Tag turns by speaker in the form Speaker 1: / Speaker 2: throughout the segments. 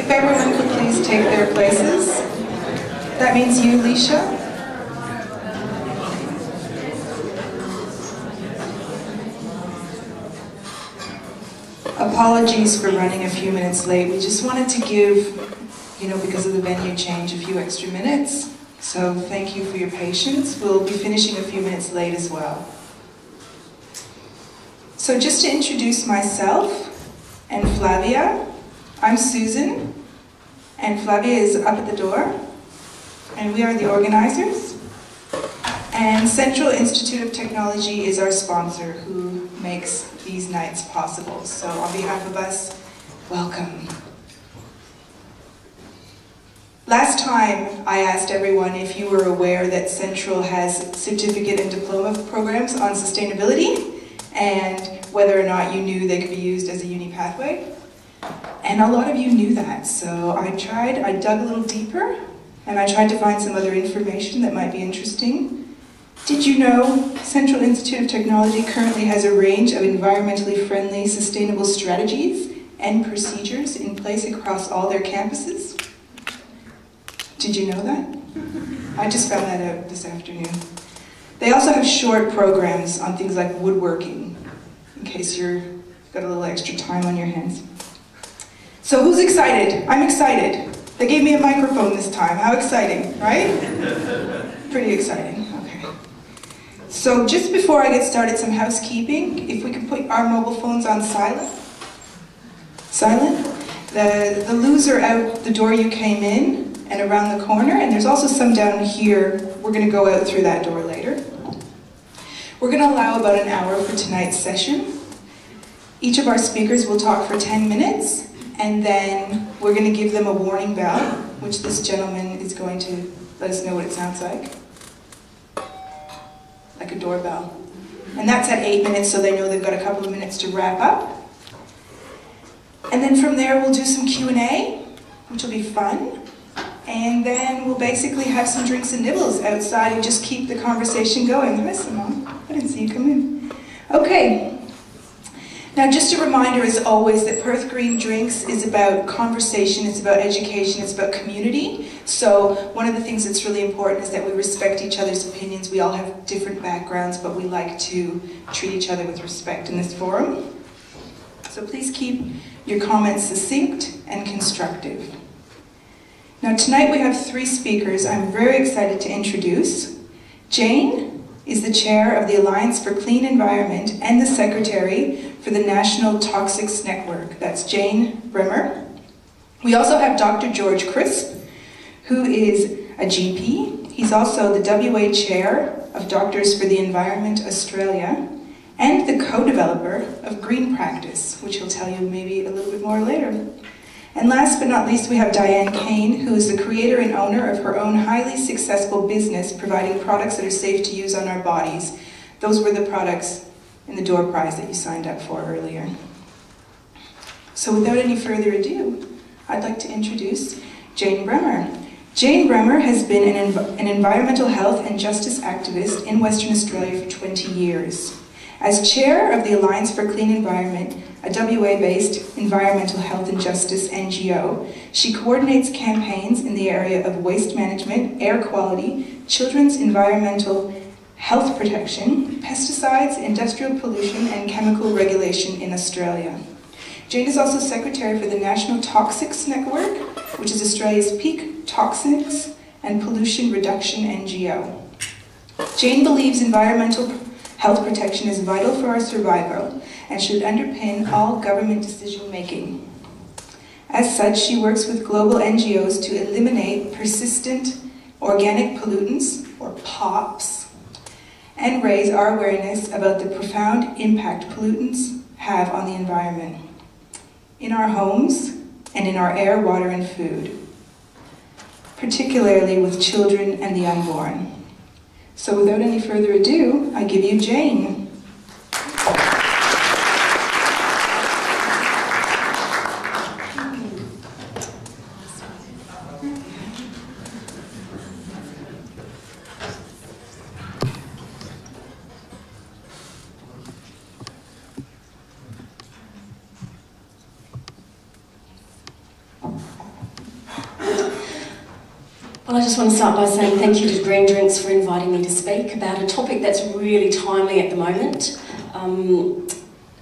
Speaker 1: If everyone could please take their places. That means you, Leisha. Apologies for running a few minutes late. We just wanted to give, because of the venue change, a few extra minutes. So thank you for your patience. We'll be finishing a few minutes late as well. So just to introduce myself and Flavia, I'm Susan, and Flavia is up at the door, and we are the organizers. And Central Institute of Technology is our sponsor who makes these nights possible. So on behalf of us, welcome. Last time I asked everyone if you were aware that Central has certificate and diploma programs on sustainability and whether or not you knew they could be used as a uni pathway. And a lot of you knew that, so I dug a little deeper and I tried to find some other information that might be interesting. Did you know Central Institute of Technology currently has a range of environmentally friendly, sustainable strategies and procedures in place across all their campuses? Did you know that? I just found that out this afternoon. They also have short programs on things like woodworking, in case you've got a little extra time on your hands. So who's excited? I'm excited. They gave me a microphone this time. How exciting, right? Pretty exciting. So just before I get started, some housekeeping. If we could put our mobile phones on silent. Silent. The loos are out the door you came in and around the corner, and there's also some down here. We're going to go out through that door later. We're going to allow about an hour for tonight's session. Each of our speakers will talk for 10 minutes, and then we're going to give them a warning bell, which this gentleman is going to let us know what it sounds like. Like a doorbell. And that's at 8 minutes, so they know they've got a couple of minutes to wrap up. And then from there we'll do some Q&A, which will be fun. And then we'll basically have some drinks and nibbles outside and just keep the conversation going. Hi, Simone. I didn't see you come in. Okay. Now, just a reminder, as always, that Perth Green Drinks is about conversation, it's about education, it's about community. So one of the things that's really important is that we respect each other's opinions. We all have different backgrounds, but we like to treat each other with respect in this forum. So please keep your comments succinct and constructive. Now, tonight we have 3 speakers I'm very excited to introduce. Jane is the chair of the Alliance for Clean Environment and the secretary for the National Toxics Network. That's Jane Bremer. We also have Dr. George Crisp, who is a GP. He's also the WA chair of Doctors for the Environment Australia and the co-developer of Green Practice, which he'll tell you maybe a little bit more later. And last but not least, we have Diane Kane, who is the creator and owner of her own highly successful business providing products that are safe to use on our bodies. Those were the products in the door prize that you signed up for earlier. So without any further ado, I'd like to introduce Jane Bremer. Jane Bremer has been an environmental health and justice activist in Western Australia for 20 years. As chair of the Alliance for Clean Environment, a WA-based environmental health and justice NGO, she coordinates campaigns in the area of waste management, air quality, children's environmental health protection, pesticides, industrial pollution, and chemical regulation in Australia. Jane is also secretary for the National Toxics Network, which is Australia's peak toxics and pollution reduction NGO. Jane believes environmental health protection is vital for our survival and should underpin all government decision-making. As such, she works with global NGOs to eliminate persistent organic pollutants, or POPs, and raise our awareness about the profound impact pollutants have on the environment, in our homes, and in our air, water, and food, particularly with children and the unborn. So without any further ado, I give you Jane.
Speaker 2: Well, I just want to start by saying thank you to Green Drinks for inviting me to speak about a topic that's really timely at the moment.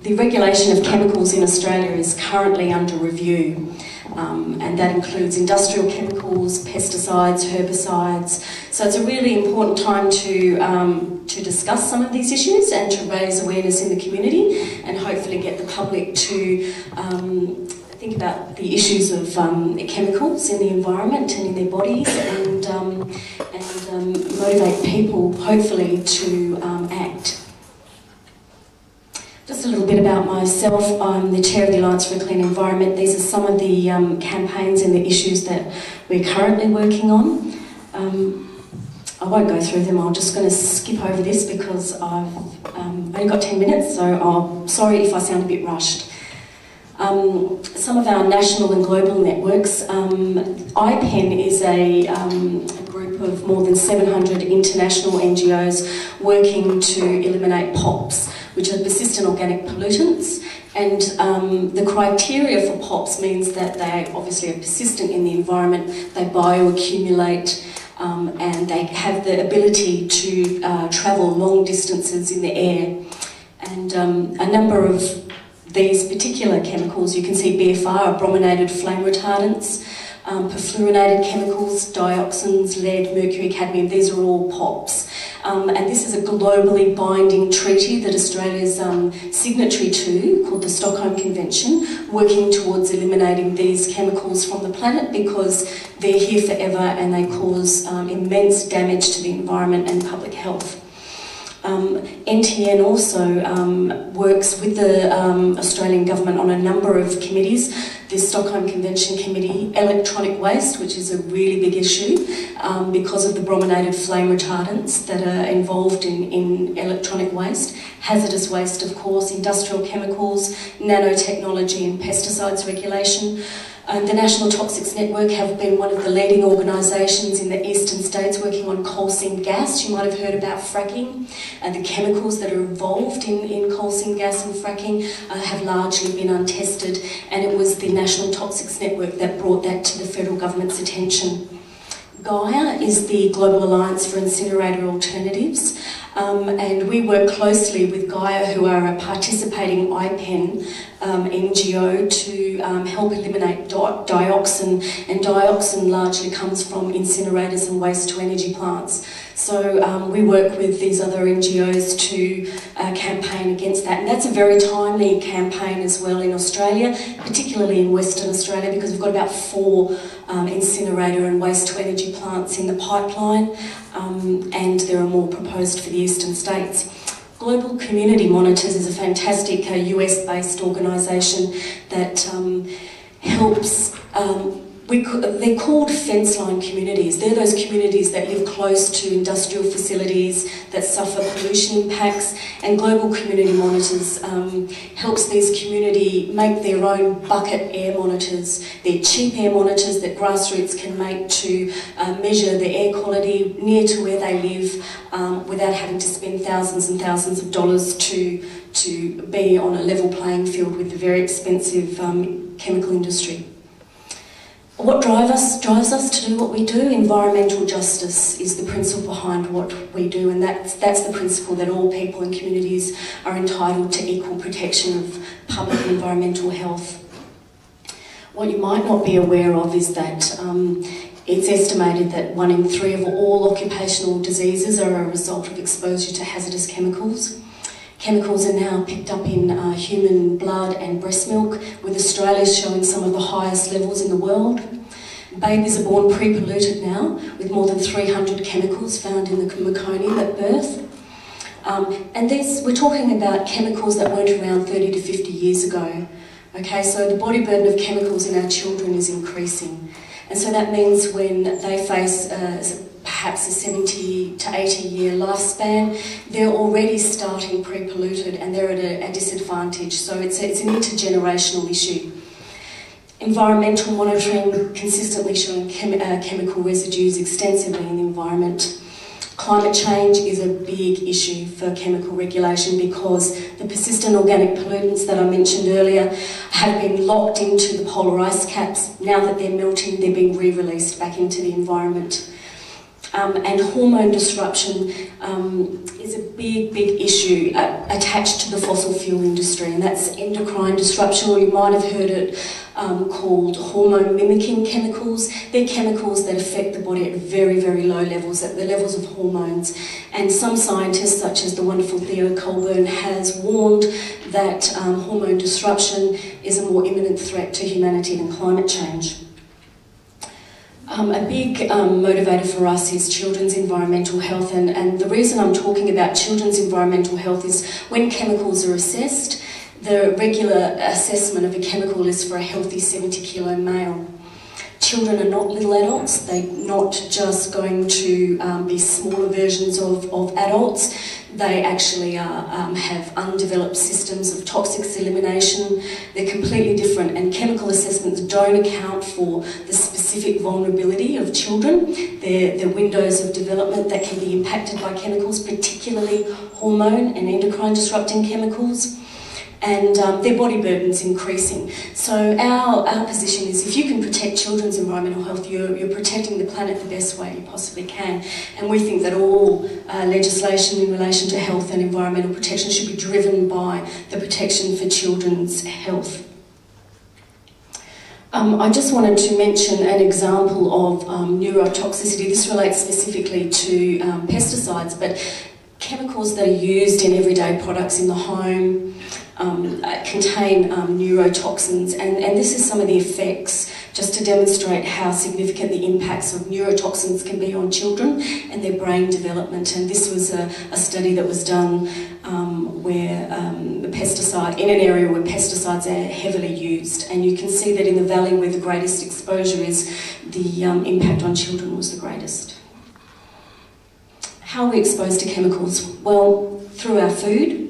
Speaker 2: The regulation of chemicals in Australia is currently under review, and that includes industrial chemicals, pesticides, herbicides. So it's a really important time to discuss some of these issues and to raise awareness in the community and hopefully get the public to think about the issues of chemicals in the environment and in their bodies, and motivate people, hopefully, to act. Just a little bit about myself. I'm the chair of the Alliance for a Clean Environment. These are some of the campaigns and the issues that we're currently working on. I won't go through them. I'm just going to skip over this because I've only got 10 minutes, so I'm sorry if I sound a bit rushed. Some of our national and global networks. IPEN is a group of more than 700 international NGOs working to eliminate POPs, which are persistent organic pollutants. And the criteria for POPs means that they obviously are persistent in the environment, they bioaccumulate, and they have the ability to travel long distances in the air. And a number of these particular chemicals, you can see BFR, brominated flame retardants, perfluorinated chemicals, dioxins, lead, mercury, cadmium, these are all POPs. And this is a globally binding treaty that Australia is signatory to, called the Stockholm Convention, working towards eliminating these chemicals from the planet because they're here forever and they cause immense damage to the environment and public health. NTN also works with the Australian government on a number of committees. The Stockholm Convention Committee, electronic waste, which is a really big issue because of the brominated flame retardants that are involved in electronic waste, hazardous waste of course, industrial chemicals, nanotechnology and pesticides regulation. The National Toxics Network have been one of the leading organisations in the eastern states working on coal seam gas. You might have heard about fracking, and the chemicals that are involved in coal seam gas and fracking have largely been untested, and it was the National Toxics Network that brought that to the federal government's attention. Gaia is the Global Alliance for Incinerator Alternatives, and we work closely with Gaia, who are a participating IPEN NGO, to help eliminate dioxin, and dioxin largely comes from incinerators and waste-to-energy plants. So we work with these other NGOs to campaign against that, and that's a very timely campaign as well in Australia, particularly in Western Australia, because we've got about 4 incinerator and waste-to-energy plants in the pipeline, and there are more proposed for the eastern states. Global Community Monitors is a fantastic US-based organisation that helps. They're called fence-line communities. They're those communities that live close to industrial facilities that suffer pollution impacts, and Global Community Monitors helps these communities make their own bucket air monitors. They're cheap air monitors that grassroots can make to measure the air quality near to where they live without having to spend thousands and thousands of dollars to be on a level playing field with the very expensive chemical industry. What drives us to do what we do? Environmental justice is the principle behind what we do, and that's the principle that all people and communities are entitled to equal protection of public and environmental health. What you might not be aware of is that it's estimated that 1 in 3 of all occupational diseases are a result of exposure to hazardous chemicals. Chemicals are now picked up in human blood and breast milk, with Australia showing some of the highest levels in the world. Babies are born pre-polluted now, with more than 300 chemicals found in the meconium at birth. And we're talking about chemicals that weren't around 30 to 50 years ago. Okay, so the body burden of chemicals in our children is increasing. And so that means when they face perhaps a 70 to 80 year lifespan, they're already starting pre-polluted and they're at a disadvantage. So it's an intergenerational issue. Environmental monitoring, consistently showing chemical residues extensively in the environment. Climate change is a big issue for chemical regulation because the persistent organic pollutants that I mentioned earlier have been locked into the polar ice caps. Now that they're melting, they're being re-released back into the environment. And hormone disruption is a big, big issue attached to the fossil fuel industry, and that's endocrine disruption, or you might have heard it called hormone mimicking chemicals. They're chemicals that affect the body at very, very low levels, at the levels of hormones. And some scientists, such as the wonderful Theo Colburn, has warned that hormone disruption is a more imminent threat to humanity than climate change. A big motivator for us is children's environmental health, and the reason I'm talking about children's environmental health is when chemicals are assessed, the regular assessment of a chemical is for a healthy 70-kilo male. Children are not little adults, they're not just going to be smaller versions of adults. They actually have undeveloped systems of toxics elimination. They're completely different, and chemical assessments don't account for the specific vulnerability of children. They're windows of development that can be impacted by chemicals, particularly hormone and endocrine disrupting chemicals. And their body burden's increasing. So our position is if you can protect children's environmental health, you're protecting the planet the best way you possibly can. And we think that all legislation in relation to health and environmental protection should be driven by the protection for children's health. I just wanted to mention an example of neurotoxicity. This relates specifically to pesticides, but chemicals that are used in everyday products in the home contain neurotoxins, and this is some of the effects, just to demonstrate how significant the impacts of neurotoxins can be on children and their brain development. And this was a study that was done where the pesticide, in an area where pesticides are heavily used, and you can see that in the valley where the greatest exposure is, the impact on children was the greatest. How are we exposed to chemicals? Well, through our food,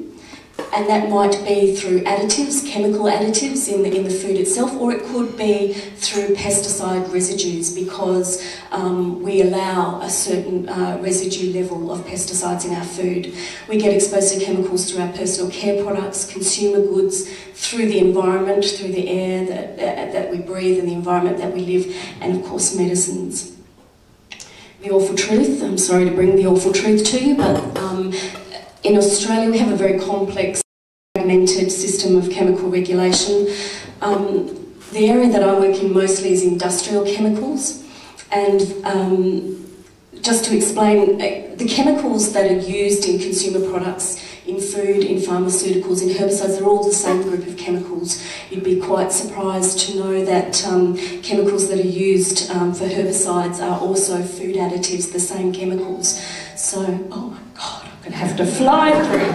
Speaker 2: and that might be through additives, chemical additives in the food itself, or it could be through pesticide residues because we allow a certain residue level of pesticides in our food. We get exposed to chemicals through our personal care products, consumer goods, through the environment, through the air that we breathe and the environment that we live, and of course medicines. The awful truth, I'm sorry to bring the awful truth to you, but in Australia we have a very complex, fragmented system of chemical regulation. The area that I work in mostly is industrial chemicals, and just to explain, the chemicals that are used in consumer products, in food, in pharmaceuticals, in herbicides, they're all the same group of chemicals. You'd be quite surprised to know that chemicals that are used for herbicides are also food additives, the same chemicals. So, oh my God, I'm going to have to fly through.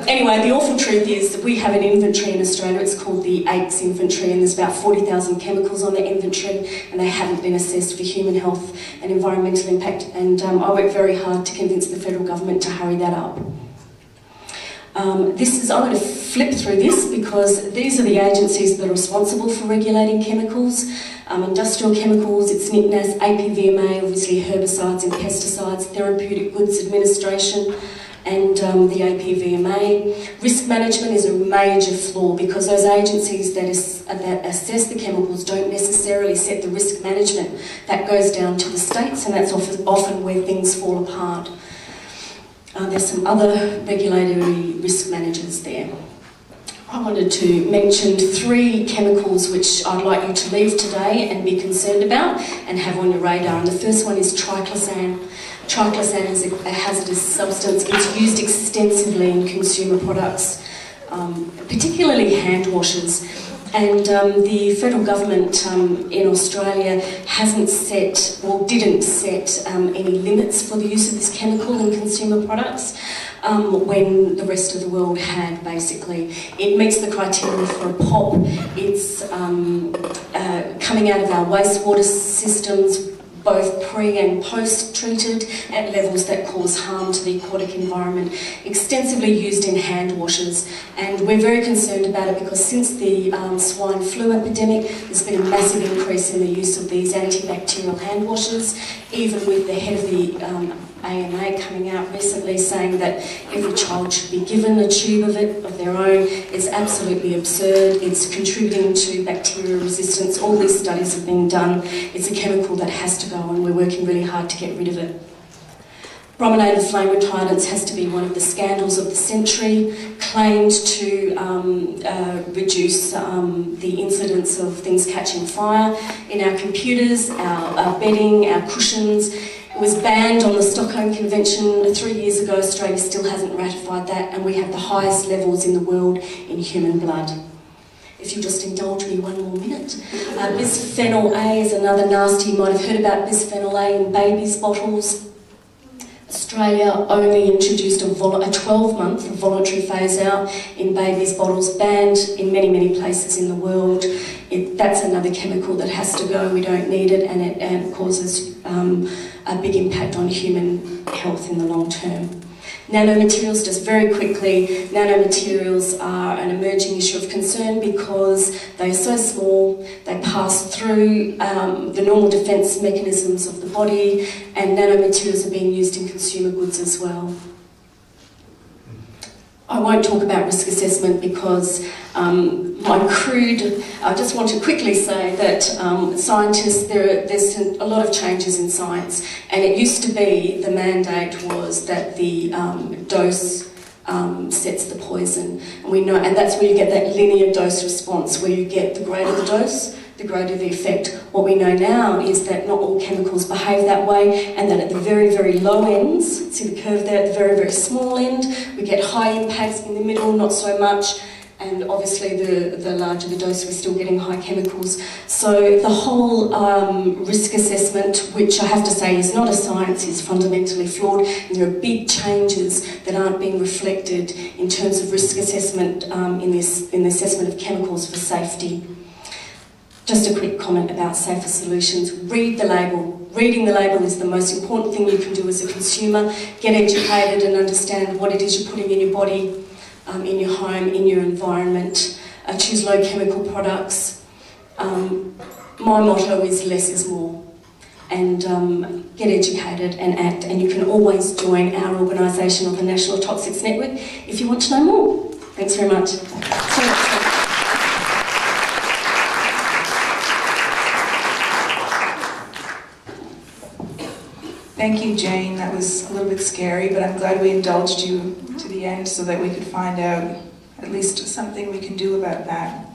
Speaker 2: Anyway, the awful truth is that we have an inventory in Australia. It's called the AICS inventory, and there's about 40,000 chemicals on the inventory, and they haven't been assessed for human health and environmental impact. And I work very hard to convince the federal government to hurry that up. I'm going to flip through this because these are the agencies that are responsible for regulating chemicals. Industrial chemicals, it's nicknamed as APVMA, obviously herbicides and pesticides, Therapeutic Goods Administration, and the APVMA. Risk management is a major flaw because those agencies that assess the chemicals don't necessarily set the risk management. That goes down to the states, and that's often where things fall apart. There's some other regulatory risk managers there. I wanted to mention 3 chemicals which I'd like you to leave today and be concerned about and have on your radar. And the first one is triclosan. Triclosan is a hazardous substance. It's used extensively in consumer products, particularly hand washes. And the federal government in Australia hasn't set, or didn't set, any limits for the use of this chemical in consumer products when the rest of the world had, basically. It meets the criteria for a POP. It's coming out of our wastewater systems, both pre and post treated at levels that cause harm to the aquatic environment, extensively used in hand washes. And we're very concerned about it because since the swine flu epidemic, there's been a massive increase in the use of these antibacterial hand washes, even with the head of the AMA coming out recently saying that every child should be given a tube of their own. It's absolutely absurd. It's contributing to bacterial resistance. All these studies have been done. It's a chemical that has to go, and we're working really hard to get rid of it. Brominated flame retardants has to be one of the scandals of the century, claimed to reduce the incidence of things catching fire in our computers, our bedding, our cushions. It was banned on the Stockholm Convention 3 years ago. Australia still hasn't ratified that, and we have the highest levels in the world in human blood. If you'll just indulge me one more minute. Bisphenol A is another nasty. You might have heard about bisphenol A in babies' bottles. Australia only introduced a 12-month voluntary phase-out in babies' bottles, banned in many, many places in the world. That's another chemical that has to go. We don't need it, and it causes a big impact on human health in the long term. Nanomaterials, just very quickly, nanomaterials are an emerging issue of concern because they are so small, they pass through the normal defence mechanisms of the body, and nanomaterials are being used in consumer goods as well. I won't talk about risk assessment because I just want to quickly say that scientists, there's a lot of changes in science, and it used to be the mandate was that the dose sets the poison, and we know, and that's where you get that linear dose response, where you get the greater the dose, the greater the effect. What we know now is that not all chemicals behave that way, and that at the very, very low ends, see the curve there, at the very, very small end, we get high impacts, in the middle not so much, and obviously the larger the dose, we're still getting high chemicals. So the whole risk assessment, which I have to say is not a science, is fundamentally flawed, and there are big changes that aren't being reflected in terms of risk assessment in the assessment of chemicals for safety. Just a quick comment about safer solutions. Read the label. Reading the label is the most important thing you can do as a consumer. Get educated and understand what it is you're putting in your body, in your home, in your environment. Choose low chemical products. My motto is less is more. And get educated and act. And you can always join our organisation of the National Toxics Network if you want to know more. Thanks very much.
Speaker 1: Thank you, Jane. That was a little bit scary, but I'm glad we indulged you to the end so that we could find out at least something we can do about that.